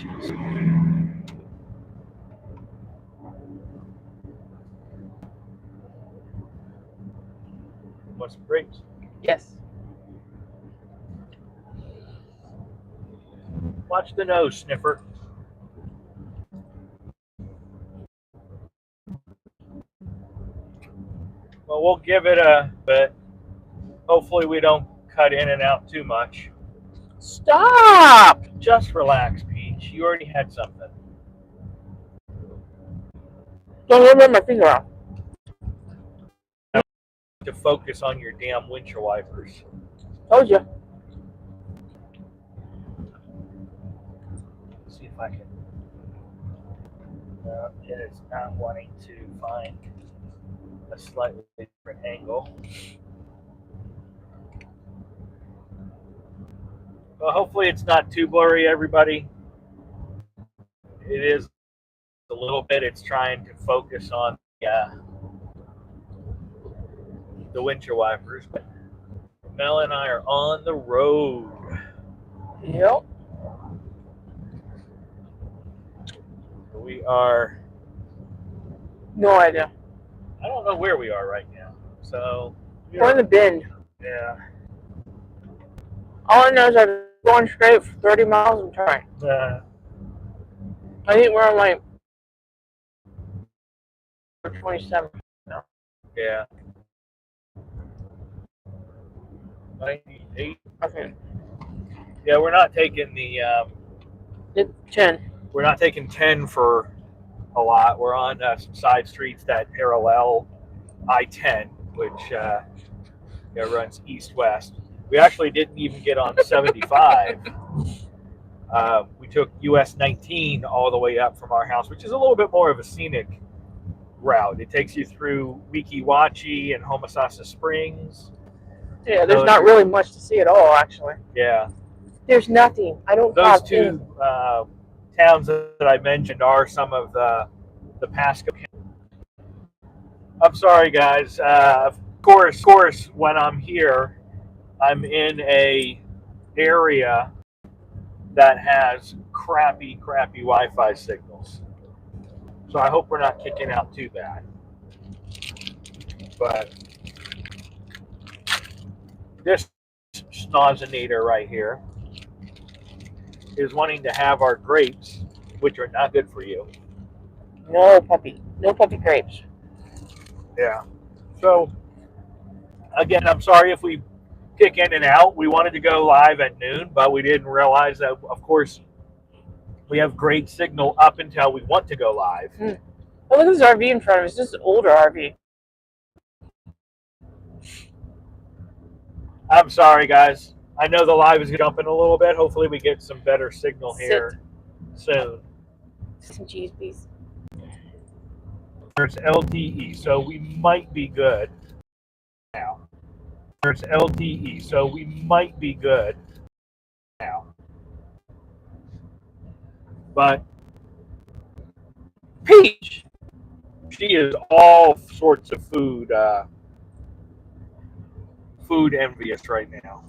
peaches. Want some grapes? Yes. Watch the nose, sniffer. Well, we'll give it a bit. Hopefully we don't cut in and out too much. Stop! Just relax, Peach. You already had something. Don't rip my finger off. To focus on your damn windshield wipers. Told you. Let's see if I can. No, it is not wanting to find a slightly different angle. Well, hopefully it's not too blurry, everybody. It is a little bit. It's trying to focus on the windshield wipers. But Mel and I are on the road. Yep. We are. No idea. I don't know where we are right now. So We're in the bend. Yeah. All I know is I'm going straight for 30 miles and turning. I think we're on like 27 now. Yeah. 98. Okay. Yeah, we're not taking the. It's 10. We're not taking 10 for a lot. We're on some side streets that parallel I-10, which runs east-west. We actually didn't even get on 75. We took US 19 all the way up from our house, which is a little bit more of a scenic route. It takes you through Weeki and Homosassa Springs. Yeah, there's not really much to see at all, actually. Yeah. There's nothing. I don't Those have two towns that I mentioned are some of the Pasco. I'm sorry, guys. Of course, when I'm here, I'm in a area that has crappy Wi-Fi signals. So I hope we're not kicking out too bad. But this schnozzinator right here is wanting to have our grapes, which are not good for you. No puppy grapes. Yeah. So again, I'm sorry if we kick in and out. We wanted to go live at noon, but we didn't realize that, of course, we have great signal up until we want to go live. Well, look at this RV in front of us. This is an older RV. I'm sorry, guys. I know the live is jumping a little bit. Hopefully we get some better signal here soon. Some cheese, please. There's LTE, so we might be good now. There's LTE, so we might be good now. But Peach, she is all sorts of food envious right now.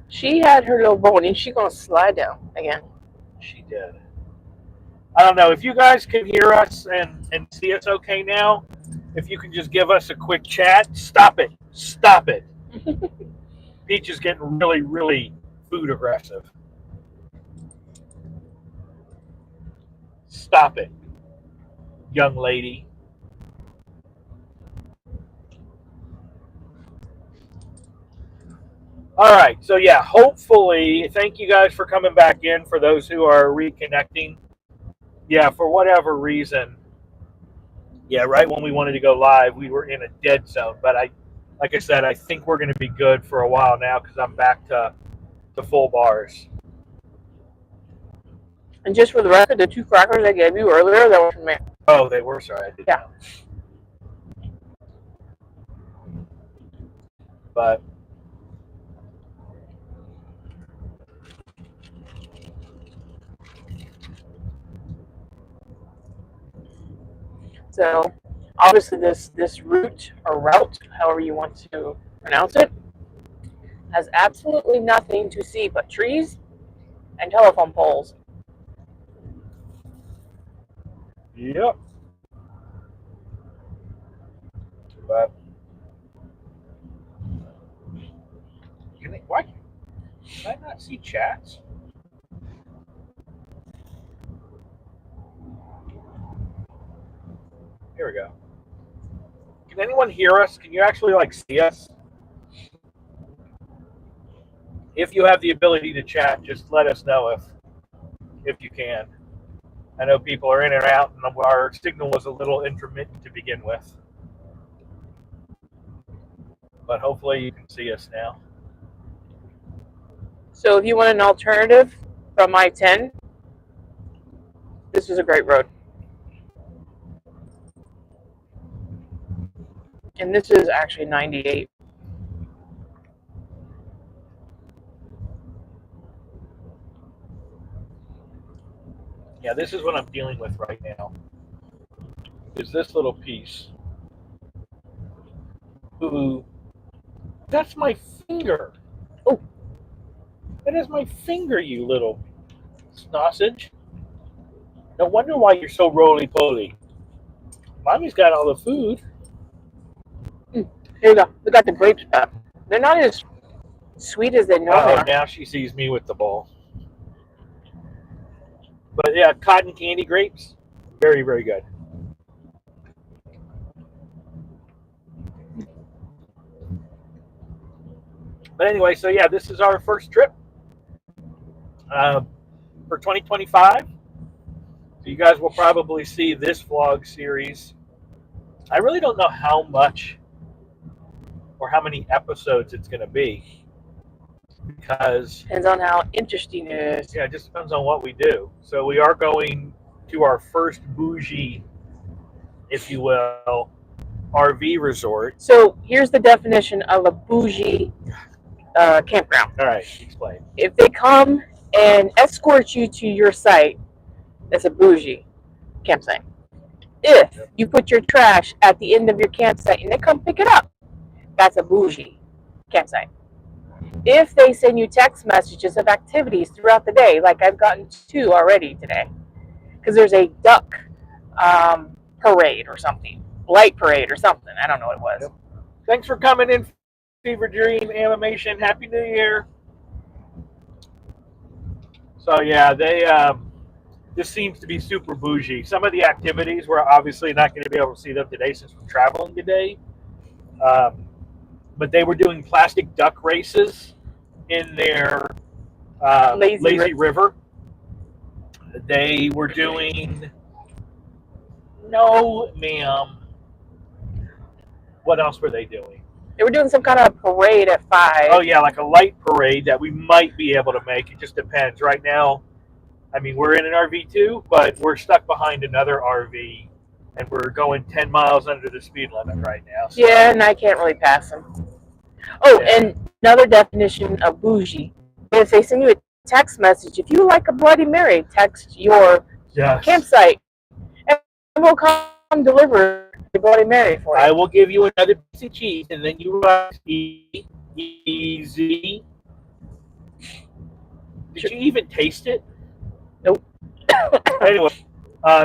She had her little bone, and she's gonna slide down again. She did. I don't know if you guys can hear us and see us okay now. If you can just give us a quick chat. Stop it. Peach is getting really food aggressive. Stop it, young lady. All right, so yeah, hopefully, thank you guys for coming back in. For those who are reconnecting, yeah, for whatever reason, yeah, right when we wanted to go live, we were in a dead zone. But like I said, I think we're going to be good for a while now because I'm back to full bars. And just for the record, the 2 crackers I gave you earlier, that were from me. Oh, they were, sorry. I didn't know. But so obviously this route, however you want to pronounce it, has absolutely nothing to see but trees and telephone poles. Yep. But why can I not see chats? Here we go. Can anyone hear us? Can you actually see us? If you have the ability to chat, just let us know if you can. I know people are in and out, and our signal was a little intermittent to begin with. But hopefully you can see us now. So if you want an alternative from I-10, this is a great road. And this is actually 98. Yeah, this is what I'm dealing with right now. Is this little piece. Ooh. That's my finger. Oh. That is my finger, you little sausage. No wonder why you're so roly-poly. Mommy's got all the food. Here you go. We got the grapes back. They're not as sweet as they normally are. Now she sees me with the bowl. But yeah, cotton candy grapes, very, very good. But anyway, so yeah, this is our first trip for 2025. So you guys will probably see this vlog series. I really don't know how much or how many episodes it's going to be, because depends on how interesting it is. Yeah, it just depends on what we do. So we are going to our first bougie, if you will, RV resort. So here's the definition of a bougie campground. All right, explain. If they come and escort you to your site, that's a bougie campsite. If you put your trash at the end of your campsite and they come pick it up, that's a bougie campsite. If they send you text messages of activities throughout the day, like I've gotten 2 already today, because there's a duck parade or something, light parade or something. I don't know what it was. Yep. Thanks for coming in, Fever Dream Animation. Happy New Year. So yeah, this seems to be super bougie. Some of the activities, we're obviously not going to be able to see them today since we're traveling today. But they were doing plastic duck races in their lazy river. They were doing... No, ma'am. What else were they doing? They were doing some kind of parade at 5. Oh, yeah, like a light parade that we might be able to make. It just depends. Right now, I mean, we're in an RV too, but we're stuck behind another RV, and we're going 10 miles under the speed limit right now. So. Yeah, and I can't really pass them. Oh, yeah. And another definition of bougie. If they send you a text message, if you like a Bloody Mary, text your campsite, and we'll come deliver the Bloody Mary for you. I will give you another piece of cheese, and then you run easy. Did you even taste it? Nope. Anyway,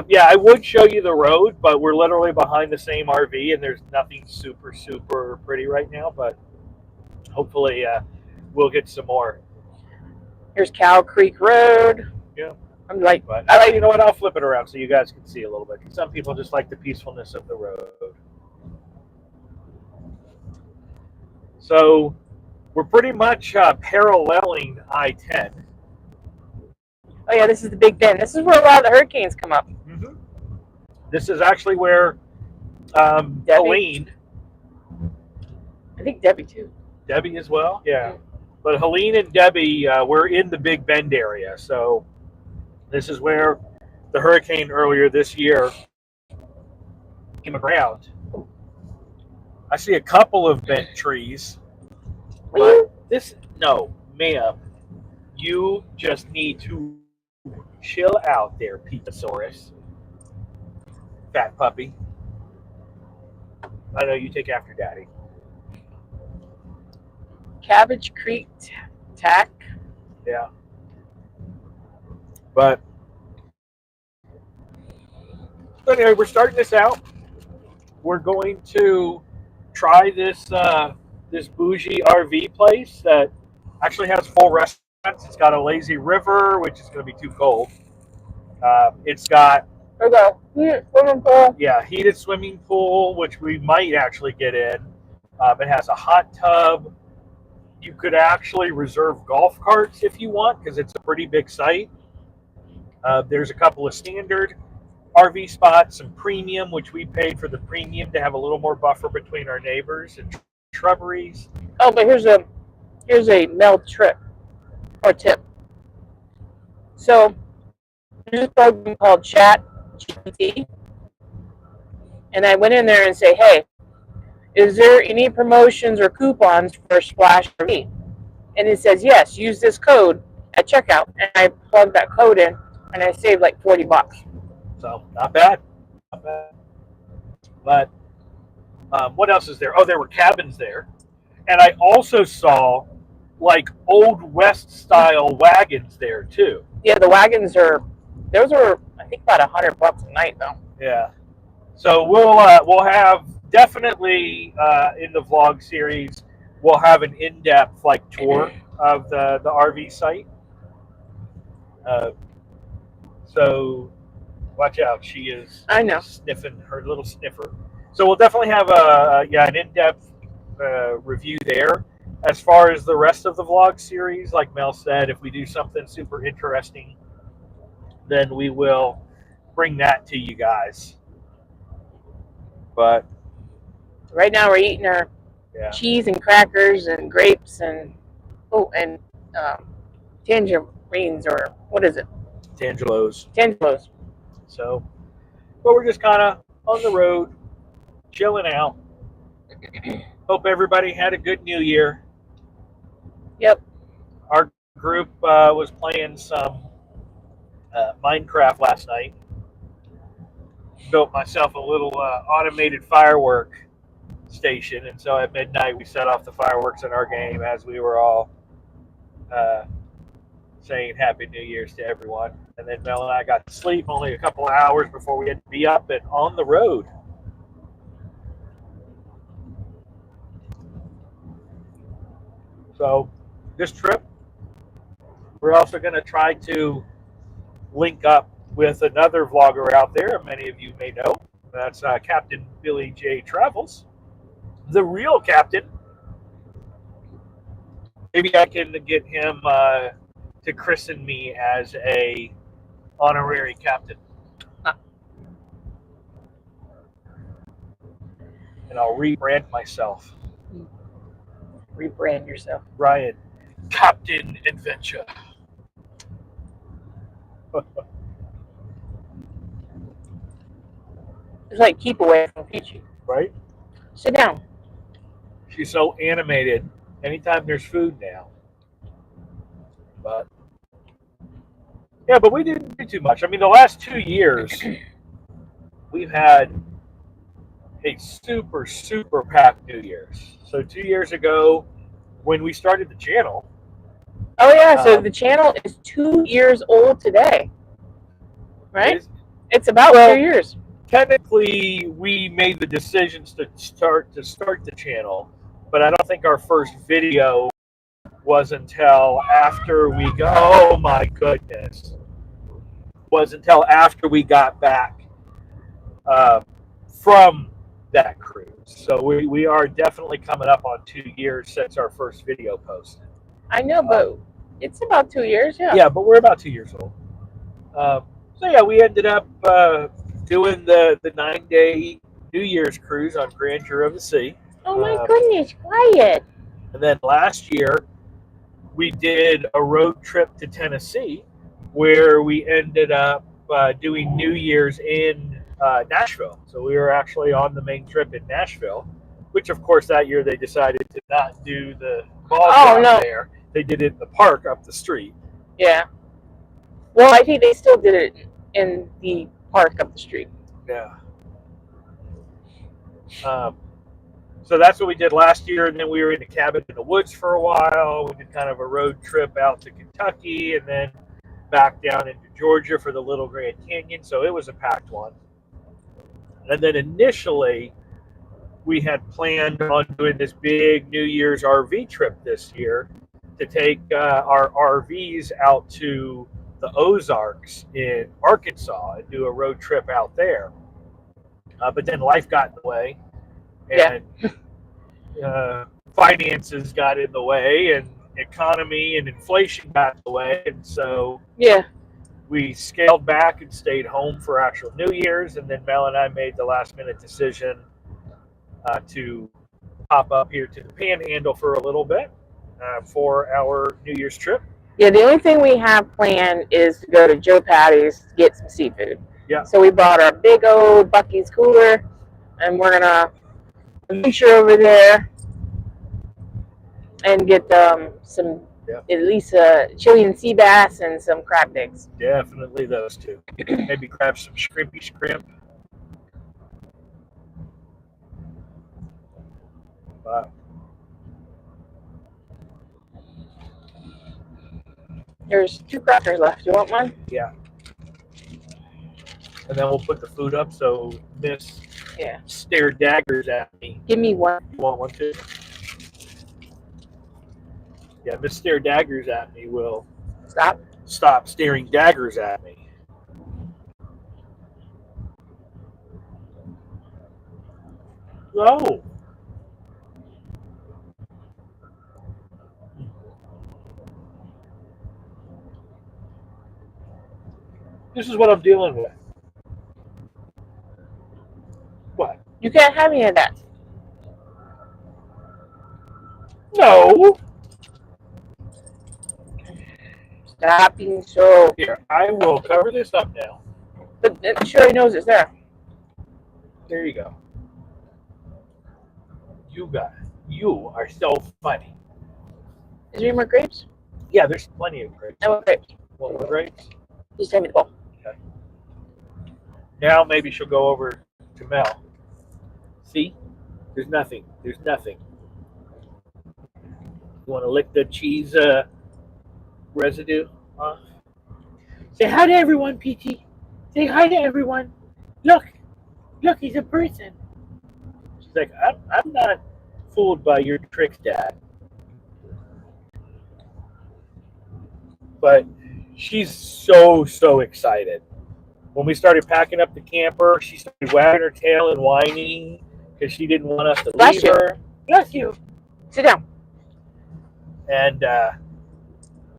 yeah, I would show you the road, but we're literally behind the same RV, and there's nothing super, super pretty right now, but hopefully we'll get some more. Here's Cow Creek Road. Yeah. I'm like, but you know what? I'll flip it around so you guys can see a little bit. Some people just like the peacefulness of the road. So we're pretty much paralleling I-10. Oh yeah, this is the Big Bend. This is where a lot of the hurricanes come up. Mm-hmm. This is actually where Helene. I think Debbie too. Debbie as well? Yeah. But Helene and Debbie were in the Big Bend area. So this is where the hurricane earlier this year came around. I see a couple of bent trees. But no, ma'am. You just need to chill out there, Petasaurus. Fat puppy. I know you take after Daddy. Cabbage Creek Tack. Yeah. But So anyway, we're starting this out. We're going to try this this bougie RV place that actually has full restaurants. It's got a lazy river, which is going to be too cold. It's got swimming pool. Yeah, heated swimming pool, which we might actually get in. It has a hot tub. You could actually reserve golf carts if you want, because it's a pretty big site. There's a couple of standard RV spots, some premium, which we paid for the premium to have a little more buffer between our neighbors, and shrubberies. Oh, but here's a Mel trip or tip. So there's a program called Chat GPT, and I went in there and say, hey, is there any promotions or coupons for Splash RV? And it says, yes, use this code at checkout. And I plugged that code in, and I saved like $40. So not bad. Not bad. But what else is there? Oh, there were cabins there. And I also saw like old West style wagons there too. Yeah, the wagons those are I think about $100 a night though. Yeah. So we'll have definitely in the vlog series, we'll have an in-depth like tour of the RV site. So watch out, she is sniffing her little sniffer. So we'll definitely have an in-depth review there. As far as the rest of the vlog series, like Mel said, if we do something super interesting, then we will bring that to you guys. But right now we're eating our cheese and crackers and grapes and tangerines, or what is it? Tangelos. So, but we're just kind of on the road, chilling out. Hope everybody had a good New Year. Yep. Our group was playing some Minecraft last night. Built myself a little automated firework station, and so at midnight we set off the fireworks in our game as we were all saying Happy New Year's to everyone. And then Mel and I got to sleep only a couple of hours before we had to be up and on the road. So this trip, we're also going to try to link up with another vlogger out there, many of you may know. That's Captain Billy J. Travels, the real captain. Maybe I can get him to christen me as a honorary captain. And I'll rebrand myself. Rebrand yourself. Ryan, Captain Adventure. It's like keep away from Peachy. Right? Sit down. She's so animated anytime there's food now. But yeah, but we didn't do too much. I mean, the last 2 years, we've had a super, super packed New Year's. So 2 years ago, when we started the channel. Oh yeah, so the channel is 2 years old today, right? It's about 2 years. Technically, we made the decisions to start the channel, but I don't think our first video was until after we got. Oh my goodness! Was until after we got back from that cruise. So we are definitely coming up on 2 years since our first video posted. I know, but it's about 2 years, yeah. Yeah, but we're about 2 years old. So yeah, we ended up doing the 9-day New Year's cruise on Grandeur of the Sea. Oh my goodness, quiet. And then last year, we did a road trip to Tennessee where we ended up doing New Year's in Nashville. So we were actually on the main trip in Nashville, which of course that year they decided to not do the ball drop there. They did it in the park up the street. Yeah. Well, I think they still did it in the park up the street. Yeah. So that's what we did last year, and then we were in a cabin in the woods for a while. We did kind of a road trip out to Kentucky, and then back down into Georgia for the Little Grand Canyon. So it was a packed one. And then initially, we had planned on doing this big New Year's RV trip this year to take our RVs out to the Ozarks in Arkansas and do a road trip out there. But then life got in the way, and finances got in the way, and economy and inflation got in the way, and so we scaled back and stayed home for actual New Year's. And then Mel and I made the last minute decision to pop up here to the Panhandle for a little bit for our New Year's trip. Yeah, the only thing we have planned is to go to Joe Patty's to get some seafood. Yeah. So we bought our big old Bucky's cooler, and we're gonna venture over there and get some at least Chilean sea bass and some crab legs. Definitely those two. Maybe grab some shrimpy shrimp. Wow. There's 2 crackers left. You want one? Yeah. And then we'll put the food up so Miss stare daggers at me. Give me one. You want one too? Yeah, Miss stare daggers at me will stop staring daggers at me. Oh. This is what I'm dealing with. What? You can't have any of that. No. Stop being so. Here, I will cover this up now. But Sherry knows it's there. There you go. You got it. You are so funny. Is there any more grapes? Yeah, there's plenty of grapes. I want grapes. Want more grapes? Just hand me the bowl. Okay. Now maybe she'll go over to Mel. See? There's nothing. There's nothing. You want to lick the cheese residue off? Say hi to everyone, Peachy. Say hi to everyone. Look, he's a person. She's like, I'm not fooled by your tricks, Dad. But she's so excited. When we started packing up the camper, she started wagging her tail and whining because she didn't want us to leave her. Bless you. Sit down. And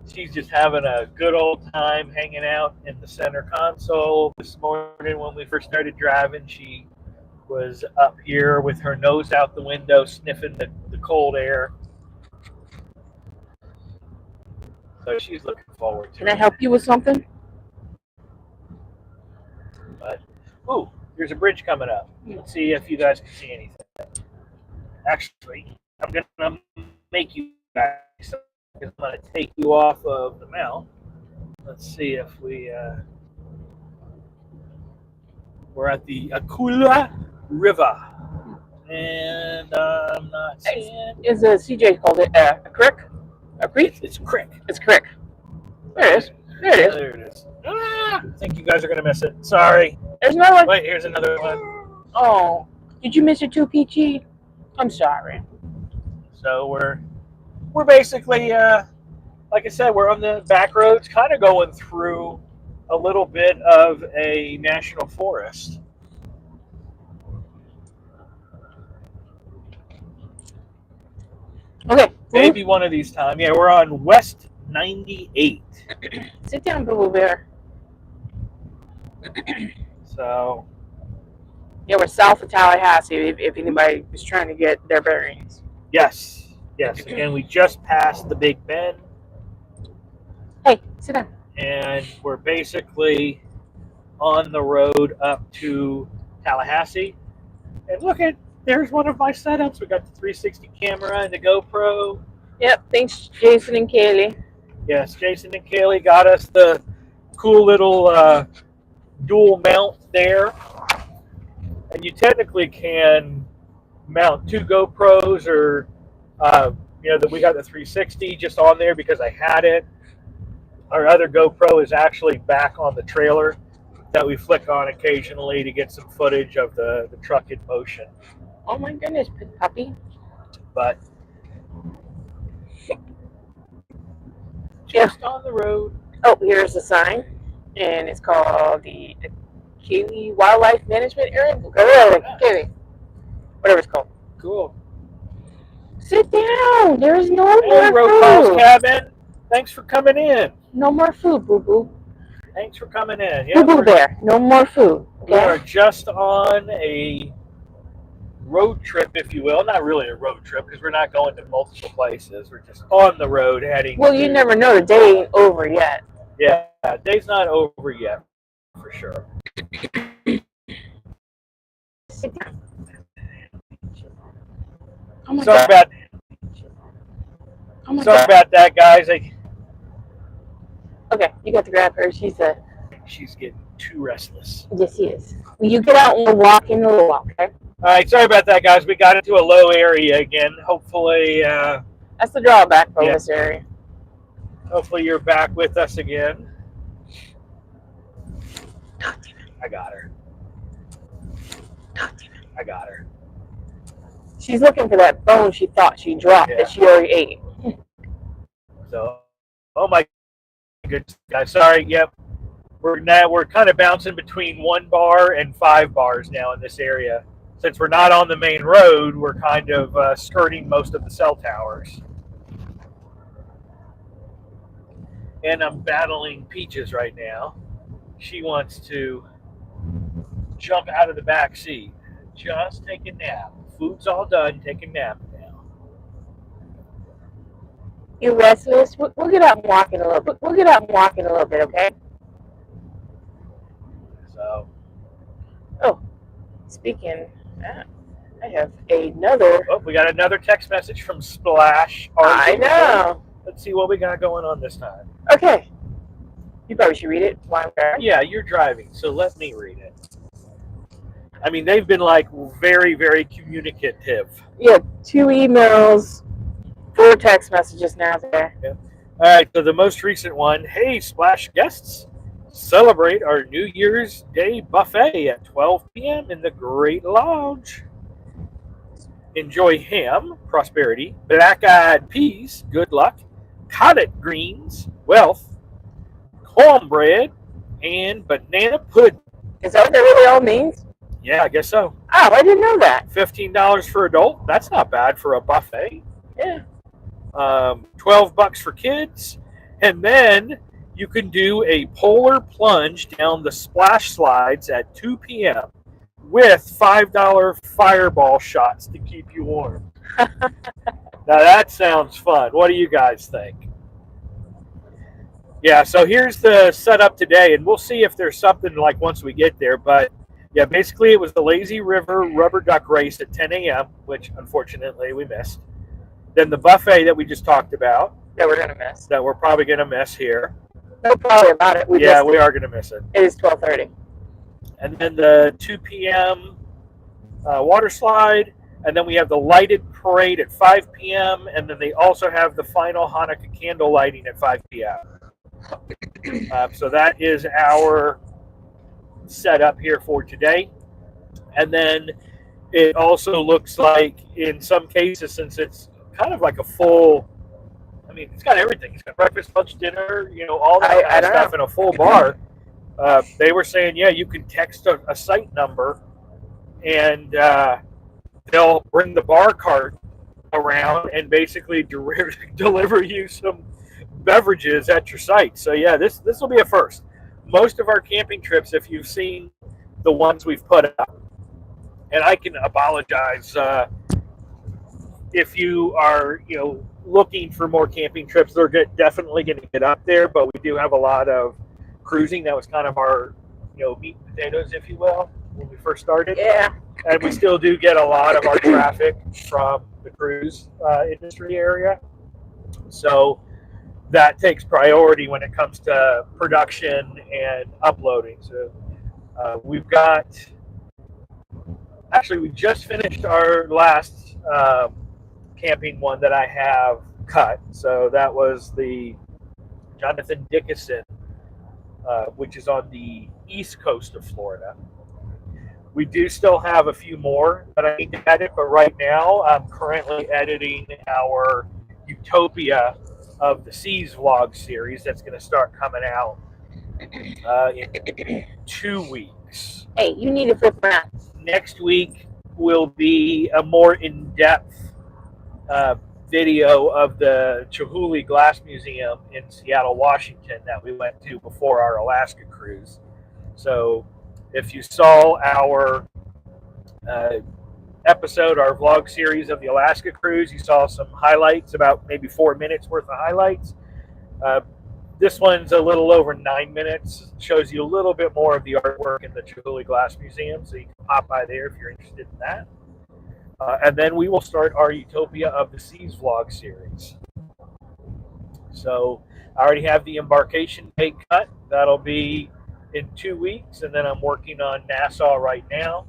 she's just having a good old time hanging out in the center console. This morning when we first started driving, she was up here with her nose out the window sniffing the cold air. So she's looking forward to it. Can I help you with something? But, ooh, there's a bridge coming up. Let's see if you guys can see anything. Actually, I'm going to make you guys. I'm going to take you off of the mount. Let's see if we're at the Akula River. And I'm not seeing. Is a CJ called it a creek? A creek? It's a creek. It's a creek. There it is. There it is. There it is. I think you guys are going to miss it. Sorry. There's another one. Wait, here's another one. Oh, did you miss it too, Peachy? I'm sorry. So we're basically, like I said, we're on the back roads, kind of going through a little bit of a national forest. Okay. Maybe one of these times. Yeah, we're on West 98. Sit down, Boo Bear. So. Yeah, we're south of Tallahassee, if anybody was trying to get their bearings. Yes. Again, we just passed the Big Bend. Hey, sit down. And we're basically on the road up to Tallahassee. And look there's one of my setups. We got the 360 camera and the GoPro. Yep, thanks Jason and Kaylee. Yes, Jason and Kaylee got us the cool little dual mount there. And you technically can mount 2 GoPros or, that we got the 360 just on there because I had it. Our other GoPro is actually back on the trailer. that we flick on occasionally to get some footage of the truck in motion. Oh my goodness, puppy. But just on the road. Oh, here's the sign, and it's called the Kiwi Wildlife Management Area. Kiwi, whatever it's called. Cool. Sit down. There's no Hey, more Rocall's food. Cabin. Thanks for coming in. No more food, boo boo. Thanks for coming in. Yeah, Boo boo bear. No more food. We are just on a road trip, if you will. Not really a road trip because we're not going to multiple places. We're just on the road heading. Well, you never know. The day ain't over yet. Yeah, day's not over yet, for sure. Sit down. Oh my Sorry God. about that, guys. Okay, you got to grab her. She's Getting too restless. Yes, she is. When you get out and we'll walk in a little while, okay? All right, sorry about that, guys. We got into a low area again. Hopefully, that's the drawback from this area. Hopefully, you're back with us again. I got her. I got her. She's looking for that bone she thought she dropped that she already ate. So, oh my goodness, guys. Sorry. Yep. We're kind of bouncing between 1 bar and 5 bars now in this area. Since we're not on the main road, we're kind of skirting most of the cell towers. And I'm battling Peaches right now. She wants to jump out of the back seat. Just take a nap. Food's all done. Take a nap now. You restless? We'll get out and walk in a little bit. We'll get out and walk in a little bit, okay? So. Oh, speaking. I have another. Oh, we got another text message from Splash. I know. Let's see what we got going on this time. Okay. You probably should read it while I'm there. Yeah, you're driving, so let me read it. I mean, they've been like very, very communicative. Yeah, 2 emails, 4 text messages now there. Yeah. All right, so the most recent one. Hey, Splash guests, celebrate our New Year's Day buffet at 12 p.m. in the Great Lodge. Enjoy ham, prosperity, black-eyed peas, good luck, collard greens, wealth, cornbread, and banana pudding. Is that what that really all means? Yeah, I guess so. Oh, I didn't know that. $15 for adult. That's not bad for a buffet. Yeah. $12 for kids. And then you can do a polar plunge down the splash slides at 2 p.m. with $5 fireball shots to keep you warm. Now that sounds fun. What do you guys think? Yeah, so here's the setup today, and we'll see if there's something like once we get there. But yeah, basically it was the Lazy River Rubber Duck Race at 10 a.m., which unfortunately we missed. Then the buffet that we just talked about. That we're going to miss. That we're probably going to miss here. No problem about it. We are going to miss it. It is 12:30. And then the 2 p.m. Water slide. And then we have the lighted parade at 5 p.m. And then they also have the final Hanukkah candle lighting at 5 p.m. So that is our setup here for today. And then it also looks like in some cases, since it's kind of like a full, I mean, it's got everything. It's got breakfast, lunch, dinner, all that kind of stuff in a full bar. They were saying, yeah, you can text a site number and they'll bring the bar cart around and basically deliver you some beverages at your site. So yeah, this will be a first. Most of our camping trips, if you've seen the ones we've put up, and I can apologize if you are looking for more camping trips, they're definitely going to get up there, but we do have a lot of cruising. That was kind of our meat and potatoes, if you will, when we first started. Yeah. And we still do get a lot of our traffic from the cruise industry area. So that takes priority when it comes to production and uploading. So we just finished our last camping one that I have cut. So that was the Jonathan Dickinson, which is on the east coast of Florida. We do still have a few more that I need to edit, but right now I'm currently editing our Utopia of the Seas vlog series that's going to start coming out in 2 weeks. Hey, you need to flip around. Next week will be a more in-depth video of the Chihuly Glass Museum in Seattle, Washington that we went to before our Alaska cruise. So if you saw our episode, our vlog series of the Alaska cruise, you saw some highlights, about maybe 4 minutes worth of highlights. This one's a little over 9 minutes. Shows you a little bit more of the artwork in the Chihuly Glass Museum, so you can pop by there if you're interested in that. And then we will start our Utopia of the Seas vlog series. So I already have the embarkation date cut. That'll be in 2 weeks, and then I'm working on Nassau right now.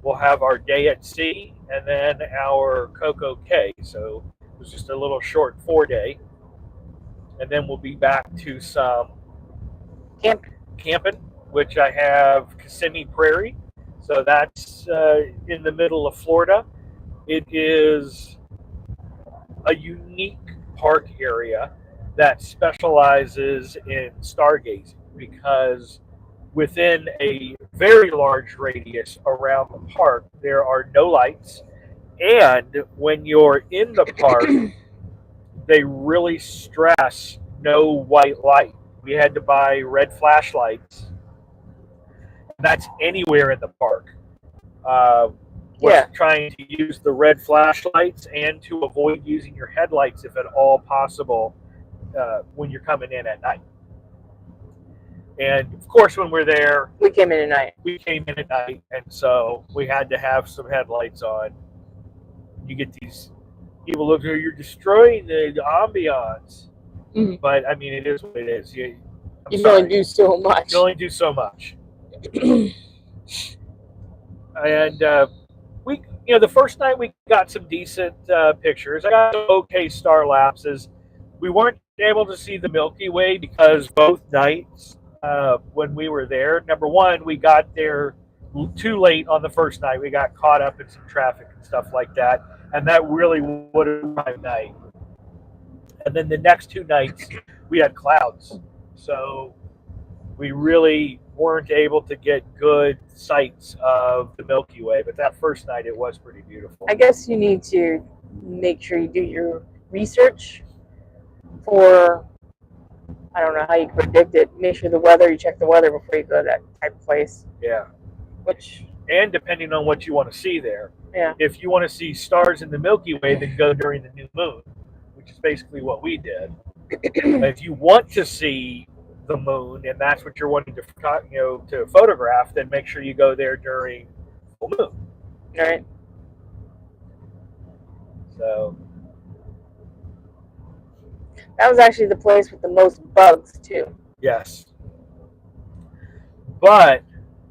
We'll have our day at sea, and then our Coco Cay. So it was just a little short 4-day. And then we'll be back to some camping, which I have Kissimmee Prairie. So that's in the middle of Florida. It is a unique park area that specializes in stargazing, because within a very large radius around the park, there are no lights. And when you're in the park, they really stress no white light. We had to buy red flashlights. That's anywhere in the park. Trying to use the red flashlights and to avoid using your headlights if at all possible when you're coming in at night. And of course, when we're there, we came in at night, and so we had to have some headlights on. You get these people look here, you're destroying the ambiance. Mm-hmm. But I mean, it is what it is. You can only do so much. You only do so much. And the first night we got some decent pictures. I got okay star lapses. We weren't able to see the Milky Way because both nights when we were there, number one, we got there too late on the first night. We got caught up in some traffic and stuff like that, and that really would have been my night. And then the next 2 nights we had clouds, so we really weren't able to get good sights of the Milky Way. But that first night it was pretty beautiful. I guess you need to make sure you do your research for, I don't know how you can predict it. Make sure you check the weather before you go to that type of place. Yeah. And depending on what you want to see there. Yeah. If you want to see stars in the Milky Way, then go during the new moon, which is basically what we did. If you want to see the moon and that's what you're wanting to photograph, then make sure you go there during full moon. All right. So that was actually the place with the most bugs too. Yes. But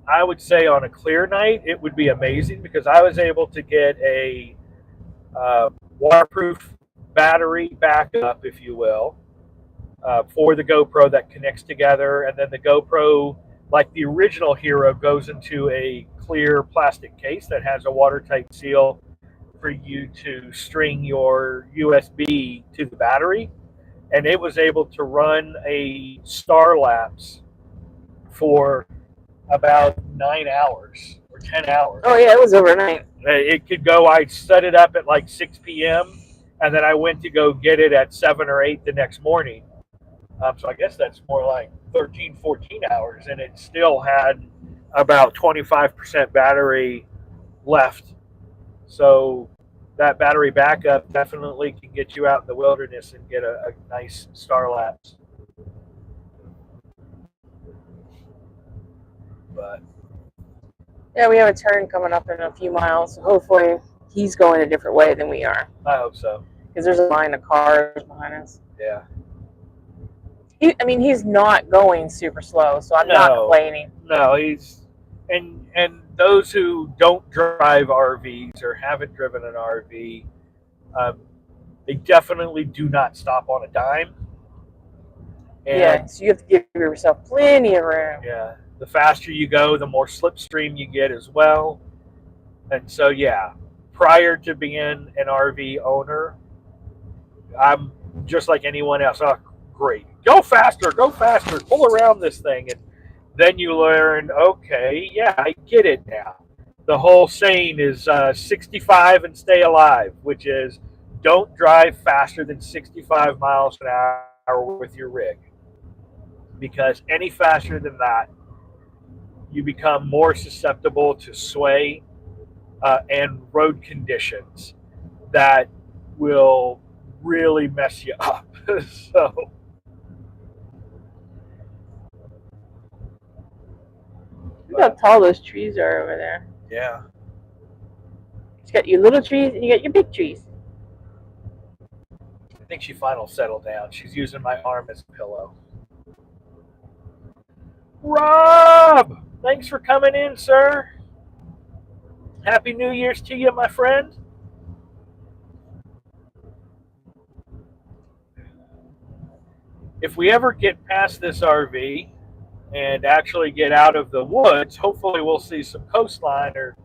I would say on a clear night it would be amazing, because I was able to get a waterproof battery backup, if you will, for the GoPro that connects together, and then the GoPro, like the original Hero, goes into a clear plastic case that has a watertight seal for you to string your USB to the battery, and it was able to run a star lapse for about 9 hours or 10 hours. Oh yeah, it was overnight. It could go, I set it up at like 6 p.m. and then I went to go get it at 7 or 8 the next morning. So I guess that's more like 13, 14 hours, and it still had about 25% battery left. So that battery backup definitely can get you out in the wilderness and get a nice star lapse. But yeah, we have a turn coming up in a few miles. Hopefully he's going a different way than we are. I hope so. Because there's a line of cars behind us. Yeah. He's not going super slow, so I'm not complaining. No, he's and those who don't drive RVs or haven't driven an RV, they definitely do not stop on a dime. And yeah, so you have to give yourself plenty of room. Yeah, The faster you go, the more slipstream you get as well. And so, yeah, prior to being an RV owner, I'm just like anyone else. Oh, great. Go faster, pull around this thing. And then you learn, okay, yeah, I get it now. The whole saying is 65 and stay alive, which is don't drive faster than 65 miles an hour with your rig. Because any faster than that, you become more susceptible to sway and road conditions that will really mess you up. So, Look how tall those trees are over there. yeah. You got your little trees and you got your big trees. I think she finally settled down. She's using my arm as a pillow. Rob! Thanks for coming in, sir. Happy New Year's to you, my friend. If we ever get past this RV and actually get out of the woods, hopefully we'll see some coastline or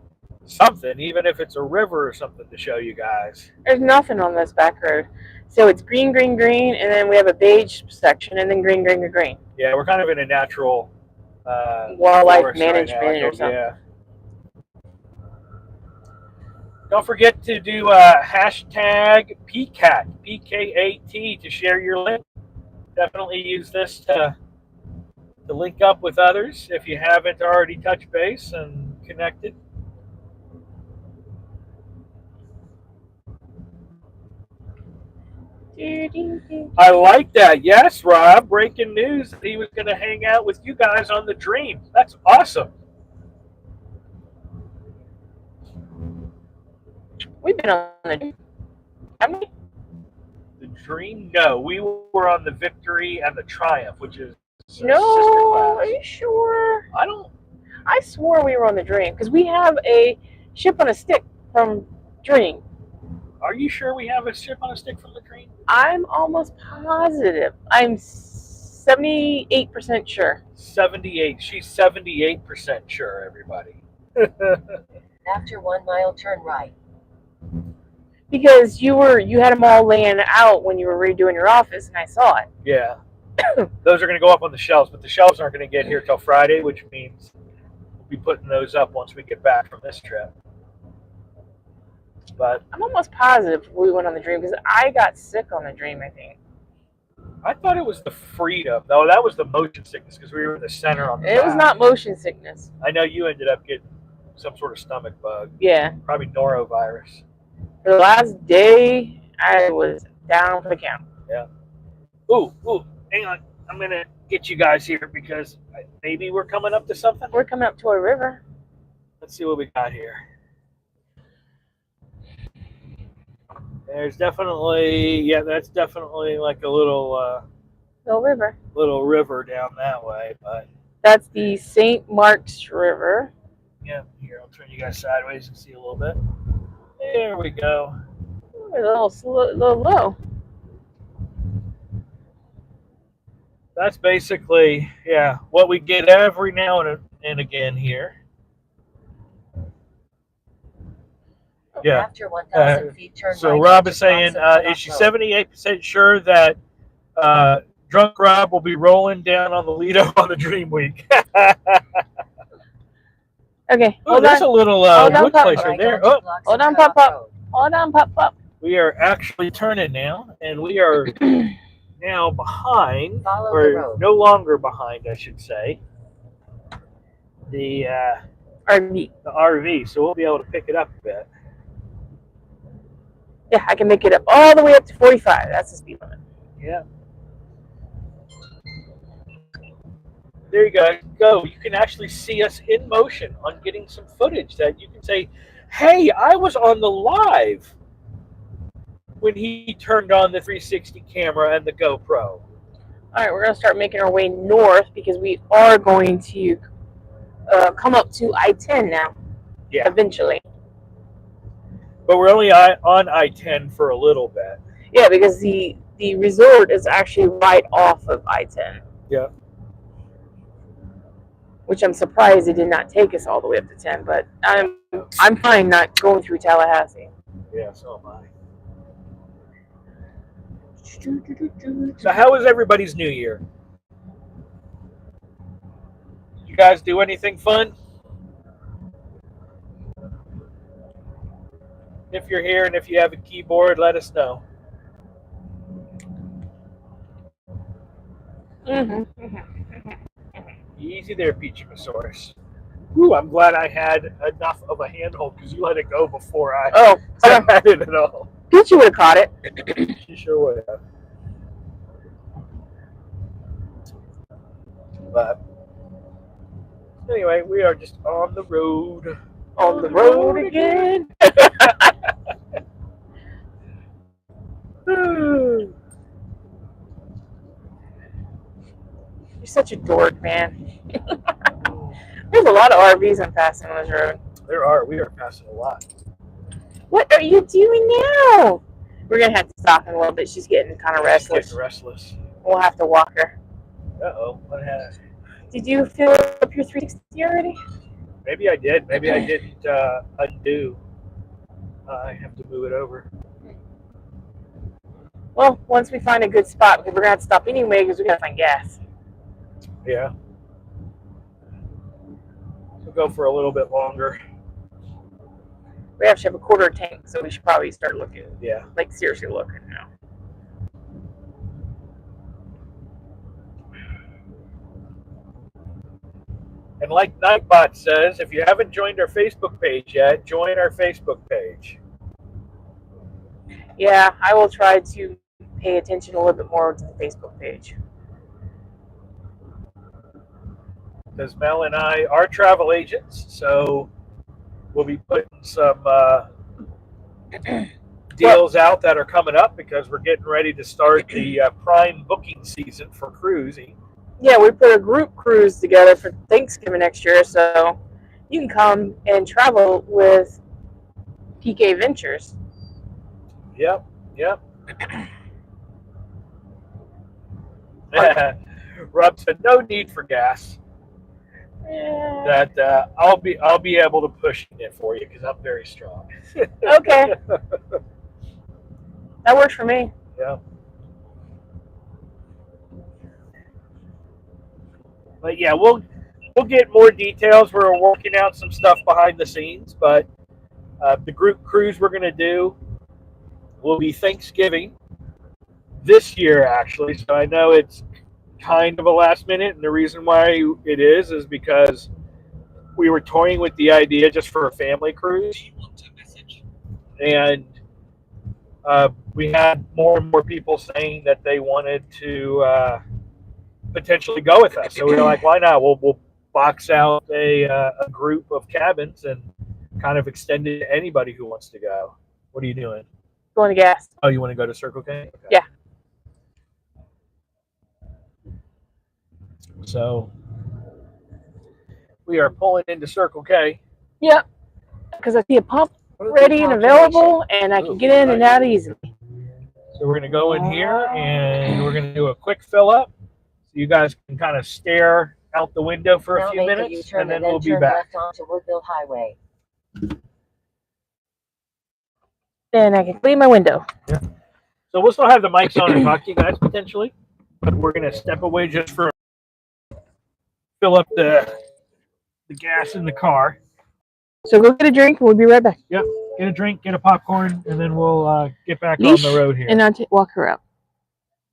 something, even if it's a river or something to show you guys. There's nothing on this back road. So it's green, green, green, and then we have a beige section, and then green, green, green. Yeah, we're kind of in a natural wildlife management right or something. Yeah. Don't forget to do hashtag PCAT, P-K-A-T, to share your link. Definitely use this to link up with others if you haven't already touched base and connected. I like that. Yes, Rob. Breaking news that he was going to hang out with you guys on the Dream. That's awesome. We've been on the Dream. Haven't we? The Dream? No, we were on the Victory and the Triumph, which is no. Are you sure? I swore we were on the Dream because we have a ship on a stick from Dream. Are you sure we have a ship on a stick from the Dream? I'm almost positive. I'm 78% sure. 78. She's 78% sure, everybody. After 1 mile, turn right. Because you had them all laying out when you were redoing your office, and I saw it. Yeah. Those are going to go up on the shelves, but the shelves aren't going to get here till Friday, which means we'll be putting those up once we get back from this trip. But I'm almost positive we went on the Dream because I got sick on the Dream, I think. I thought it was the Freedom. No, that was the motion sickness because we were in the center on the It was not motion sickness. I know you ended up getting some sort of stomach bug. Yeah. Probably norovirus. For the last day, I was down for the count. Yeah. Ooh, hang on. I'm going to get you guys here because maybe we're coming up to something. We're coming up to a river. Let's see what we got here. There's definitely, that's definitely like a little river down that way, but that's the St. Mark's River. Yeah, here, I'll turn you guys sideways and see a little bit. There we go. A little low. That's basically, what we get every now and again here. Yeah. After 1,000 feet, turn so right. Rob is saying, is she 78% sure that Drunk Rob will be rolling down on the Lido on the Dream Week? Okay. Oh, there's a little wood place right there. Oh, hold on, pop. Hold on, pop. We are actually turning now, and we are now behind, Follow or the road. no longer behind, I should say, the RV. The RV. So we'll be able to pick it up a bit. Yeah, I can make it up all the way up to 45. That's the speed limit. Yeah. There you go. You can actually see us in motion on getting some footage that you can say, hey, I was on the live when he turned on the 360 camera and the GoPro. All right, we're going to start making our way north because we are going to come up to I-10 now. Yeah. Eventually. But we're only on I-10 for a little bit. Yeah, because the resort is actually right off of I-10. Yeah. which I'm surprised it did not take us all the way up to 10. But I'm fine not going through Tallahassee. Yeah, so am I. So how was everybody's New Year? You guys do anything fun? If you're here and if you have a keyboard, let us know. Easy there, Peachimasaurus. Ooh, I'm glad I had enough of a handhold because you let it go before I had it at all. Peachy would have caught it. She sure would have. But anyway, we are just on the road. On the road again. You're such a dork, man. There's a lot of RVs I'm passing on this road. There are. We are passing a lot. What are you doing now? We're going to have to stop in a little bit. She's getting kind of restless. She's getting restless. We'll have to walk her. Uh-oh. What happened? Did you fill up your 360 already? Maybe I did. Maybe I didn't undo. I have to move it over. Well, once we find a good spot, because we're going to have to stop anyway because we got to find gas. Yeah. We'll go for a little bit longer. We have to have a quarter tank, so we should probably start looking. Yeah. Like, seriously looking now. And like Nightbot says, if you haven't joined our Facebook page yet, join our Facebook page. Yeah, I will try to pay attention a little bit more to the Facebook page. Because Mel and I are travel agents, so we'll be putting some deals out that are coming up because we're getting ready to start the prime booking season for cruising. Yeah, we put a group cruise together for Thanksgiving next year, so you can come and travel with PK Ventures. Yep. Rob said no need for gas. Yeah. That I'll be able to push it for you because I'm very strong. Okay. That works for me. Yeah. But yeah, we'll get more details. We're working out some stuff behind the scenes, but the group cruise we're going to do will be Thanksgiving this year, actually. So I know it's kind of a last minute, and the reason why it is because we were toying with the idea just for a family cruise, and we had more and more people saying that they wanted to potentially go with us. So we were like, why not? We'll box out a group of cabins and kind of extend it to anybody who wants to go. What are you doing? Going to gas. Oh, you want to go to Circle K? Okay. Yeah. So we are pulling into Circle K. Yep. Because I see a pump ready and available, and I can get in and out easily. So we're going to go in here, and we're going to do a quick fill up. So you guys can kind of stare out the window for a few minutes, and then we'll be back. Left onto Woodville Highway. Then I can clean my window. Yeah. So we'll still have the mics on and talk to you guys potentially, but we're going to step away just for fill up the gas in the car. So go get a drink, and we'll be right back. Yep. Get a drink, get a popcorn, and then we'll get back Leash, on the road here. And I'll walk her out.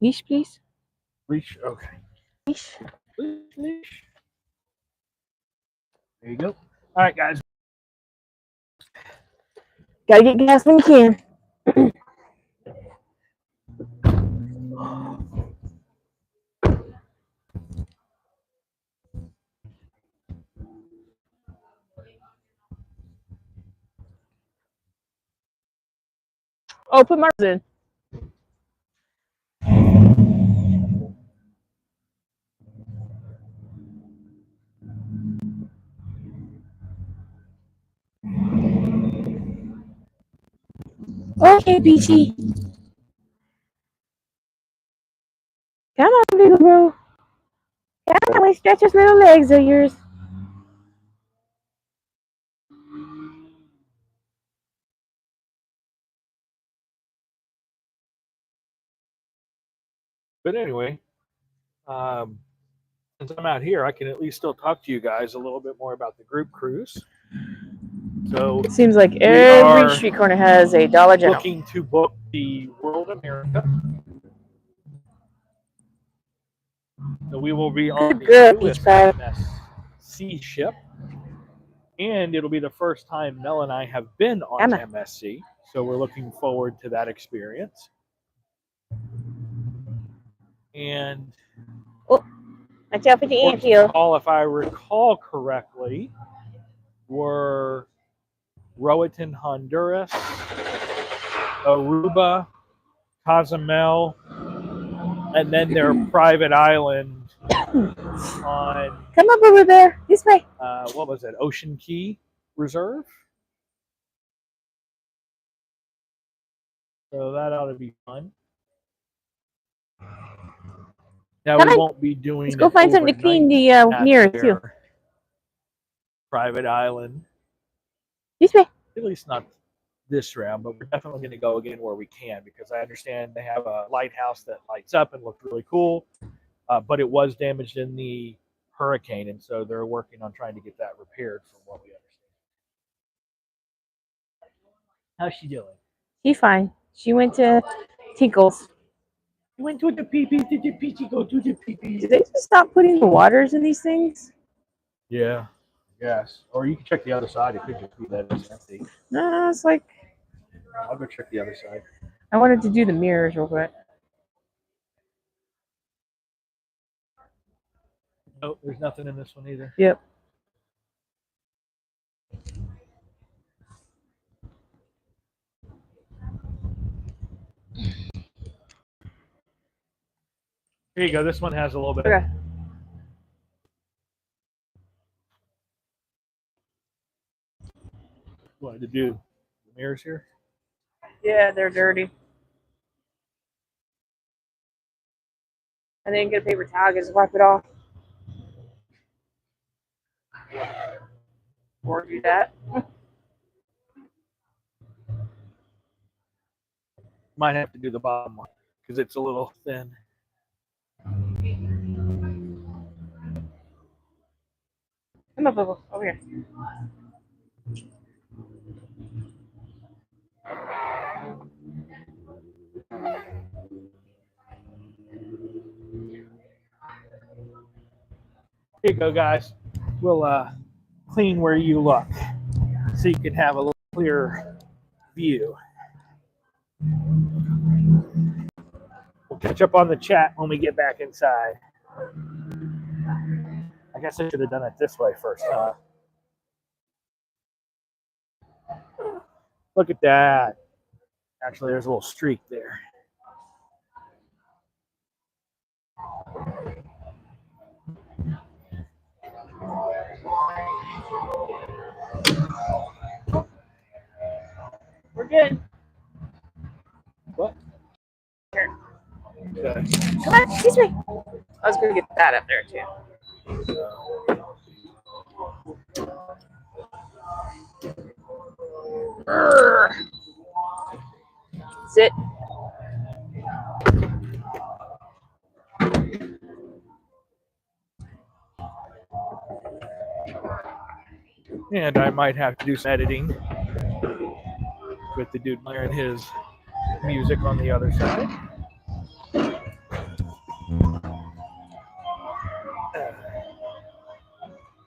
Leash, please. Leash, okay. Leash. Leash. There you go. All right, guys. Gotta get gas when you can. Oh, put Mars in. Okay, Peachy. Come on, big bro. Come on, stretch those little legs of yours. But anyway, since I'm out here, I can at least still talk to you guys a little bit more about the group cruise. So It seems like we every are street corner has a Dollar General. looking to book the World America. So we will be on the Good, newest Beach Bag. MSC ship. And it'll be the first time Mel and I have been on Emma. MSC. So we're looking forward to that experience. And Watch out for the anthill. all, if I recall correctly, were Roatan, Honduras, Aruba, Cozumel, and then their private island on, Come up over there. This way. what was it, Ocean Key Reserve? So that ought to be fun. Now Come we on. won't be doing. Let's go find something to clean the mirror too. Private island. This way. At least not this round, but we're definitely going to go again where we can, because I understand they have a lighthouse that lights up and looked really cool, but it was damaged in the hurricane, and so they're working on trying to get that repaired, from what we understand. How's she doing? She's fine. She went to Tinkle's. Went to the pee-pee. Did the pee-pee go to the pee-pee? Did they just stop putting the waters in these things? Yeah. Yes. Or you can check the other side. It could just be that it's empty. No, it's like I'll go check the other side. I wanted to do the mirrors real quick. Nope, there's nothing in this one either. Yep. Here you go. This one has a little bit. Okay. What to do? The mirrors here? Yeah, they're dirty. I didn't get a paper towel. I just wipe it off. Or do that. Might have to do the bottom one because it's a little thin. Come on, Bubba. Over here. Here you go, guys. We'll clean where you look so you can have a little clearer view. We'll catch up on the chat when we get back inside. I guess I should have done it this way first, huh? Look at that. Actually, there's a little streak there. We're good. What? Here. Okay. Come on, this way. I was going to get that up there too. Sit. And I might have to do some editing with the dude playing his music on the other side.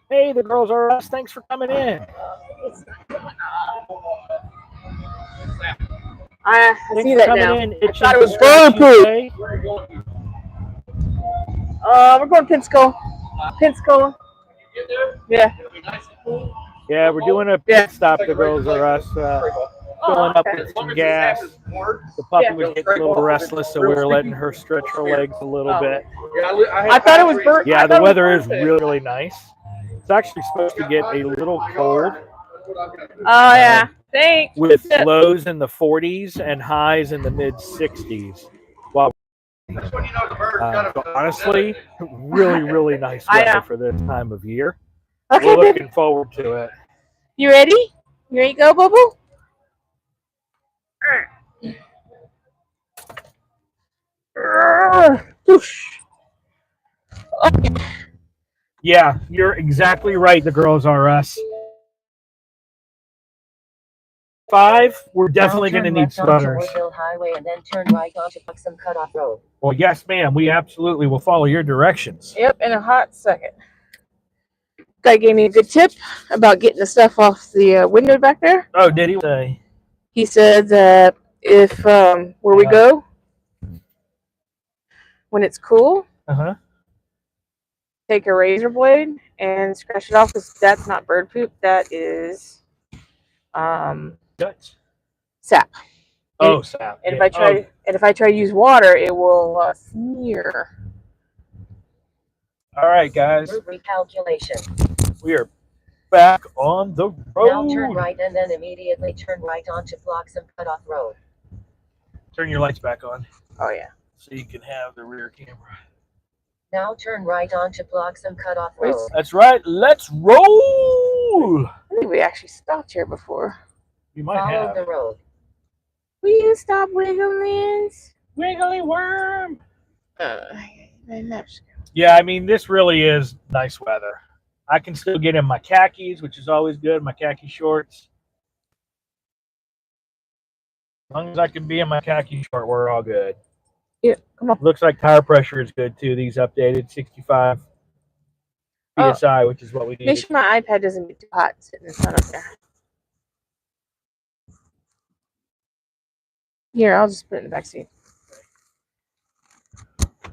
Hey, the girls are us. Thanks for coming in. I see that now. I thought it was scary. We're going to Pensacola. Pensacola. Yeah. Yeah, we're doing a pit stop. The girls are us. Filling up with some gas. The puppy was getting a little restless, so we were letting her stretch her legs a little bit. I thought it was burnt. Yeah, the weather is really, really nice. It's actually supposed to get a little cold. Oh, yeah. Thanks. With lows in the 40s and highs in the mid 60s. Wow. So honestly, really, really nice weather for this time of year. Okay, we're looking forward to it. You ready? You ready to go, Boo-Boo? Whoosh. Okay. Yeah, you're exactly right. The girls are us. 5, we're definitely going to need sweaters. Woodville Highway and then turn right onto some cutoff road. Well, yes, ma'am. We absolutely will follow your directions. Yep, in a hot second. Guy gave me a good tip about getting the stuff off the window back there. Oh, did he say? He said that if where we go, when it's cool, take a razor blade and scratch it off, because that's not bird poop. That is Guts. sap. Oh, sap. And if I try to use water, it will smear. All right, guys. Route recalculation. We are back on the road. Now turn right and then immediately turn right onto Flotsam Cutoff Road. Turn your lights back on Oh yeah. so you can have the rear camera. Now turn right onto Flotsam Cutoff Road. That's right. Let's roll. I think we actually stopped here before. You might Follow have. the road. Will you stop wiggling? Wiggly worm. Yeah, Yeah, I mean, this really is nice weather. I can still get in my khakis, which is always good, my khaki shorts. As long as I can be in my khaki short, we're all good. Yeah, come on. Looks like tire pressure is good, too. These updated 65 PSI, which is what we need. Make sure my iPad doesn't get too hot sitting in front of there. Here, I'll just put it in the back seat.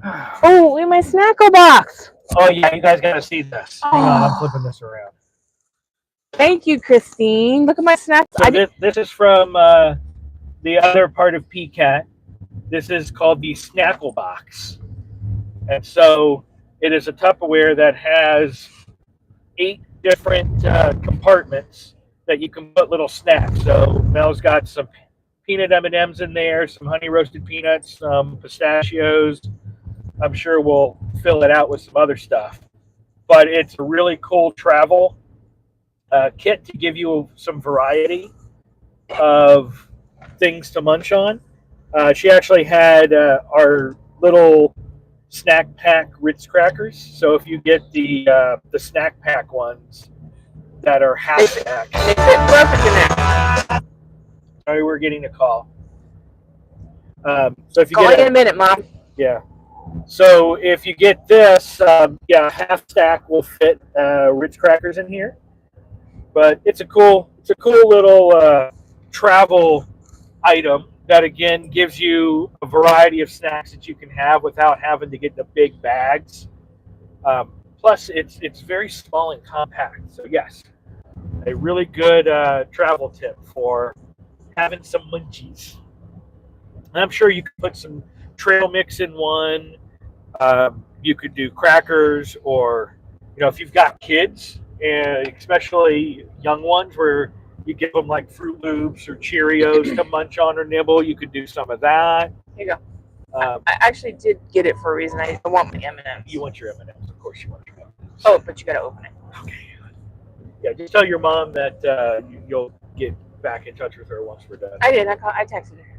Oh, look at my snackle box. Oh, yeah, you guys got to see this. Hang on, I'm flipping this around. Thank you, Christine. Look at my snack. So this is from the other part of PCAT. This is called the Snackle Box. And so it is a Tupperware that has 8 different compartments that you can put little snacks. So Mel's got some peanut M&Ms in there, some honey roasted peanuts, some pistachios. I'm sure we'll fill it out with some other stuff. But it's a really cool travel kit to give you some variety of things to munch on. She actually had our little snack pack Ritz crackers. So if you get the snack pack ones that are half snack, They fit perfect in there. sorry, we're getting a call. So if you Call get in a minute, Mom. yeah. So if you get this, half stack will fit Ritz crackers in here. But it's a cool little travel item that again gives you a variety of snacks that you can have without having to get the big bags. Plus, it's very small and compact. So yes, a really good travel tip for having some munchies. And I'm sure you could put some trail mix in one. You could do crackers, or if you've got kids, and especially young ones, where you give them like Fruit Loops or Cheerios to munch on or nibble, you could do some of that. Here you go. I actually did get it for a reason. I want my M&Ms. You want your M&Ms, of course you want your M&Ms. Oh, but you gotta open it. Okay. Yeah, just tell your mom that you'll get back in touch with her once we're done. I did. I texted her.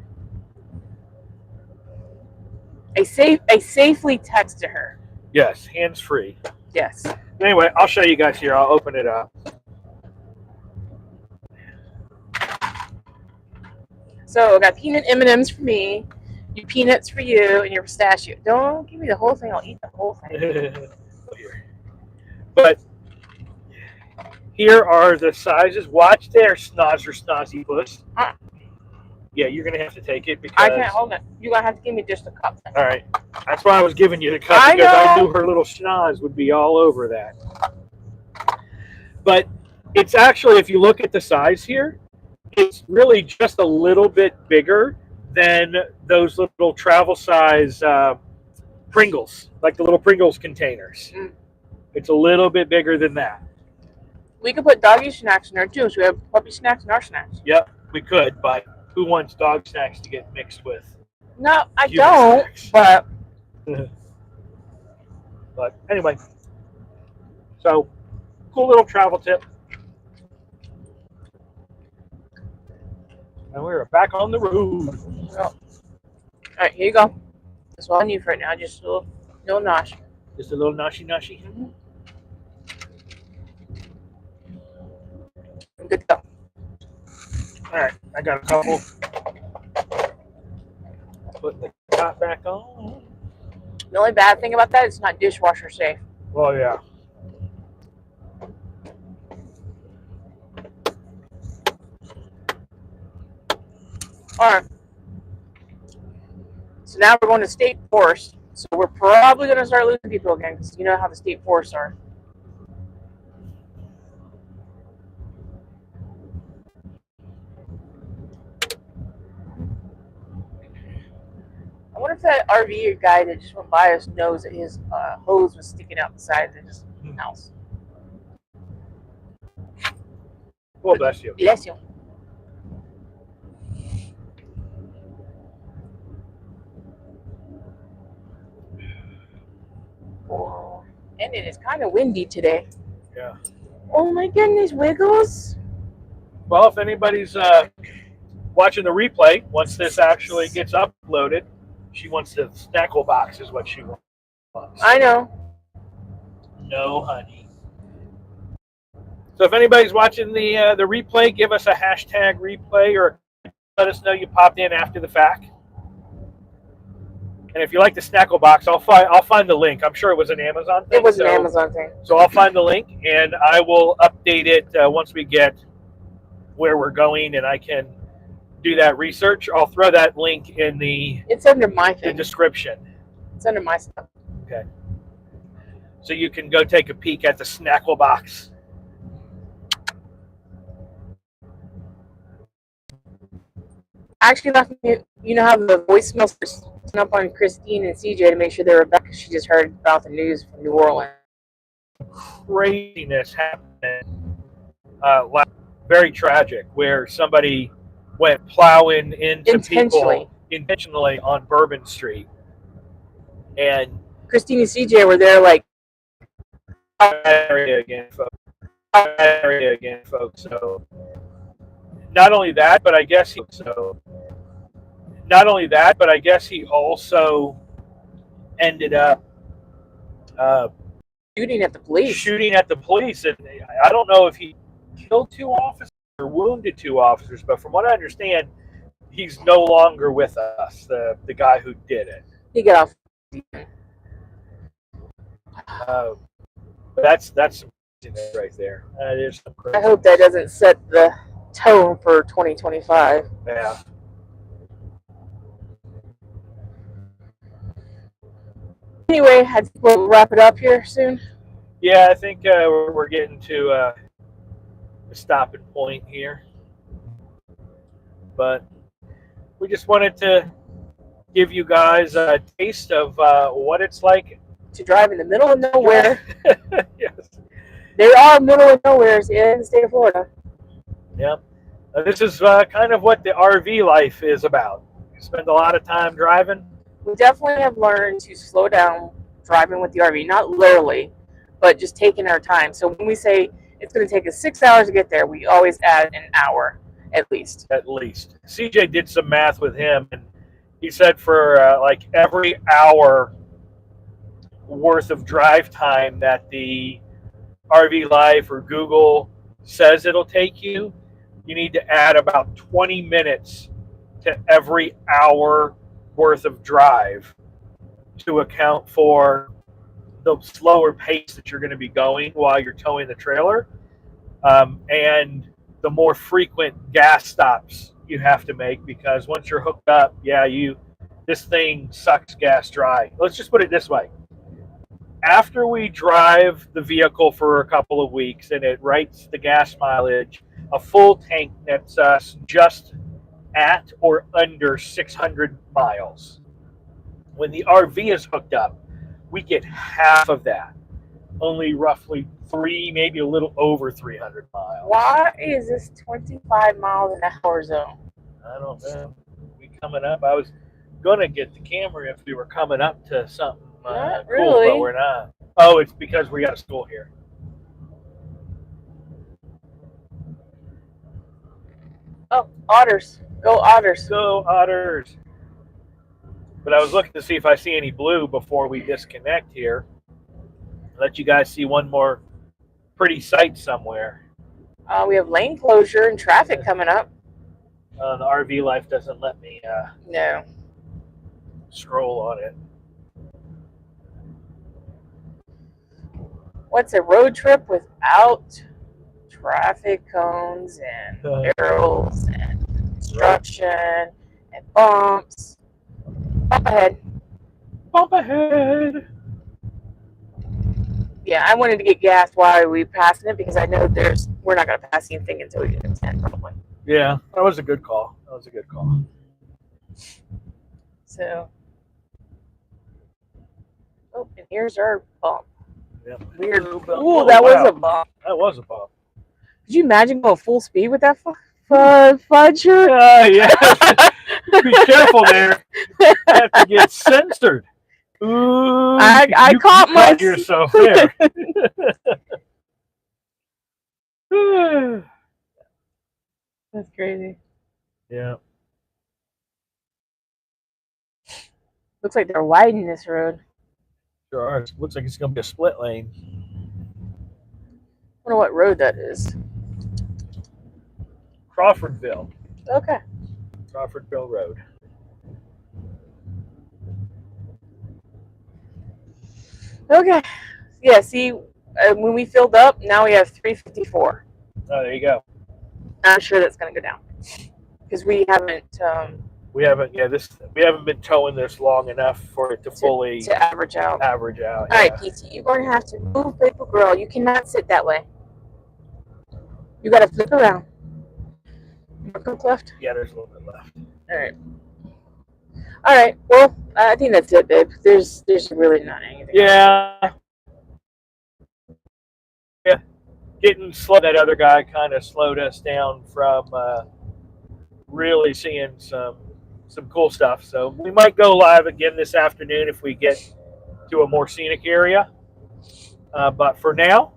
I safely texted her. Yes, hands free. Yes. Anyway, I'll show you guys here. I'll open it up. So I got peanut M&Ms for me, your peanuts for you, and your pistachio. Don't give me the whole thing. I'll eat the whole thing. But here are the sizes. Watch there, snozzy puss. Yeah, you're gonna have to take it because I can't hold it. You're gonna have to give me just a cup. All right, that's why I was giving you the cup, because I knew her little schnoz would be all over that. But it's actually, if you look at the size here, it's really just a little bit bigger than those little travel size Pringles, like the little Pringles containers. It's a little bit bigger than that. We could put doggy snacks in there too, so we have puppy snacks and our snacks. Yep, we could, but who wants dog snacks to get mixed with? No, I don't. Snacks? But anyway, so cool little travel tip. And we're back on the road. Oh. All right, here you go. That's all I need for it now. Just a little nosh. Just a little noshy. I'm good to go. All right, I got a couple. Put the top back on. The only bad thing about that is it's not dishwasher safe. Well, yeah. All right. So now we're going to state forest. So we're probably going to start losing people again because you know how the state forests are. I wonder if that RV guy that just went by us knows that his hose was sticking out the side of his house. Well, bless you. Bless you. And it is kind of windy today. Yeah. Oh my goodness, Wiggles. Well, if anybody's watching the replay, once this actually gets uploaded, she wants the snackle box is what she wants. I know. No, honey. So if anybody's watching the replay, give us a hashtag replay or let us know you popped in after the fact. And if you like the snackle box, I'll find the link. I'm sure it was an Amazon thing. It was an Amazon thing. So I'll find the link and I will update it once we get where we're going and I can do that research. I'll throw that link in the It's under my thing. the description. It's under my stuff. Okay. So you can go take a peek at the snackle box. I actually left me, you know how the voicemails were up on Christine and CJ to make sure they were back because she just heard about the news from New Orleans. Craziness happened. Very tragic, where somebody went plowing into people intentionally on Bourbon Street. And Christine and CJ were there like, area again, folks. So not only that, but I guess he also ended up shooting at the police. And I don't know if he killed 2 officers or wounded 2 officers, but from what I understand, he's no longer with us. The guy who did it. He got off. That's right there. I hope that doesn't set the tone for 2025. Yeah. Anyway, I think we'll wrap it up here soon. Yeah, I think we're getting to a stopping point here. But we just wanted to give you guys a taste of what it's like to drive in the middle of nowhere. Yes. There are middle of nowheres in the state of Florida. Yep. This is kind of what the RV life is about. You spend a lot of time driving. We definitely have learned to slow down driving with the RV, not literally, but just taking our time. So when we say it's going to take us 6 hours to get there, we always add an hour at least. At least. CJ did some math with him, and he said for like every hour worth of drive time that the RV Life or Google says it'll take you, you need to add about 20 minutes to every hour worth of drive to account for the slower pace that you're going to be going while you're towing the trailer, and the more frequent gas stops you have to make, because once you're hooked up, this thing sucks gas dry. Let's just put it this way. After we drive the vehicle for a couple of weeks and it writes the gas mileage, a full tank nets us just at or under 600 miles. When the RV is hooked up, we get half of that, only roughly 3, maybe a little over 300 miles. Why is this 25 miles an hour zone? I don't know. We coming up. I was going to get the camera if we were coming up to something Not cool, really. but we're not. Oh, it's because we got a school here. Oh, otters. Go otters. Go Otters. But I was looking to see if I see any blue before we disconnect here. Let you guys see one more pretty sight somewhere. We have lane closure and traffic coming up. The RV Life doesn't let me No. scroll on it. What's a road trip without traffic cones and barrels and construction and bumps? Bump ahead. Bump ahead. Yeah, I wanted to get gas while we were passing it because I know we're not going to pass anything until we get to 10 probably. Yeah, that was a good call. So, oh, and here's our bump. Yep. Weird. Oh, Ooh, that was wow. a bump. That was a bump. Could you imagine going full speed with that fudger? Yeah. Be careful there. You have to get censored. Ooh, I caught yourself there. That's crazy. Yeah. Looks like they're widening this road. Sure are. It looks like it's going to be a split lane. I wonder what road that is. Crawfordville. Okay. Crawfordville Road. Okay. Yeah, see, when we filled up, now we have 354. Oh, there you go. I'm sure that's going to go down. Because we haven't... we haven't been towing this long enough for it to fully... To average out. Yeah. All right, PT, you're going to have to move, paper girl. You cannot sit that way. You got to flip around. Look left? Yeah, there's a little bit left. All right. Well, I think that's it, babe. There's really not anything. Yeah. Yeah. Getting slow. That other guy kind of slowed us down from really seeing some cool stuff. So we might go live again this afternoon if we get to a more scenic area. But for now,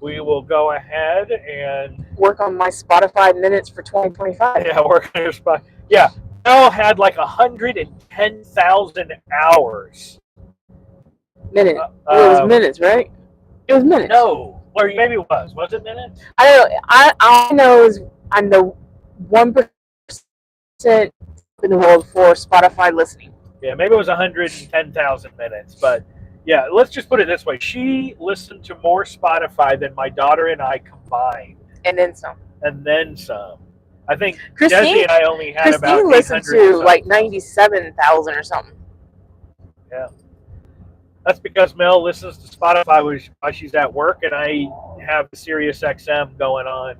we will go ahead and work on my Spotify minutes for 2025. Yeah, work on your spot. Yeah, Mel had like 110,000 hours. Minute. It was minutes, right? It was minutes. No, or maybe it was. Was it minutes? I don't know. I know I'm the 1% in the world for Spotify listening. Yeah, maybe it was 110,000 minutes, but. Yeah, let's just put it this way. She listened to more Spotify than my daughter and I combined. And then some. I think Christine, Desi and I only had about 800. Christine listened to like 97,000 or something. Yeah. That's because Mel listens to Spotify while she's at work, and I have the Sirius XM going on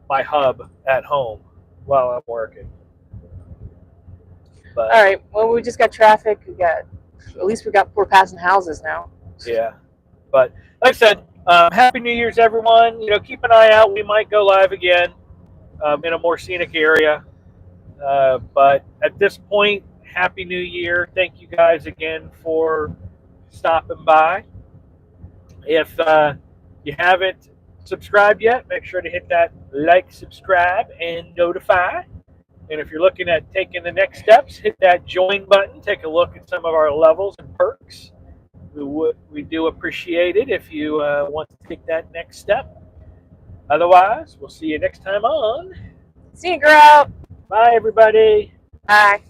my hub at home while I'm working. But, all right. Well, we just got traffic. We're passing houses now. Yeah. But like I said, Happy New Year's, everyone. Keep an eye out. We might go live again in a more scenic area. But at this point, Happy New Year. Thank you guys again for stopping by. If you haven't subscribed yet, make sure to hit that like, subscribe, and notify. And if you're looking at taking the next steps, hit that join button. Take a look at some of our levels and perks. We do appreciate it if you want to take that next step. Otherwise, we'll see you next time on See you, girl. Bye, everybody. Bye.